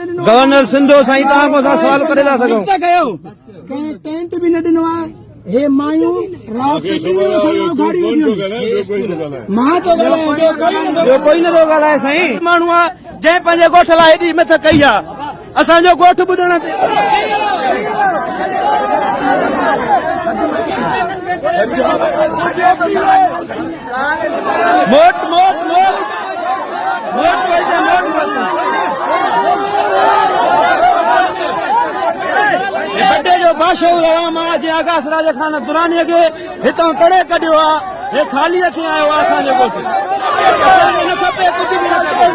governor सिंधो साईं तव्हां को सवाल करे था सघूं टेंट भी न ॾिनो आहे हे मायूं मां तो ॿियो कोई नथो ॻाल्हाए साईं माण्हू आहे जंहिं पंहिंजे ॻोठ लाइ हेॾी मथ कई आहे असांजो ॻोठ ॿुधण ते मोट मोट मोट मोट पैसे मोट बड़े जो बादशाह रहा मां जे आगास राजा खान दुरानी के हितां करे कढियो आहे हे ख़ाली हथे आयो आहे असांजे ॻोठ असांखे न खपे कुझु बि न खपे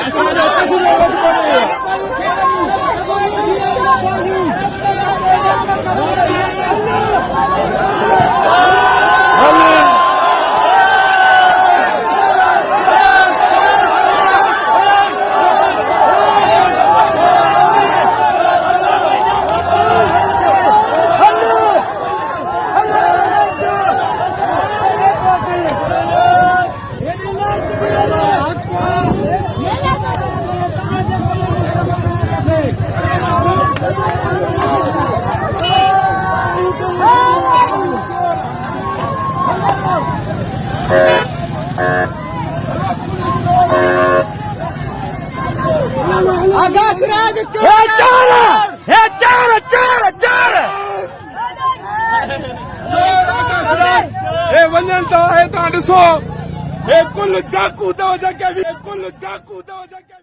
असांजो कुझु न खपे आगास राज वञनि था तव्हां ॾिसो हे कुल डाकू अथव जेके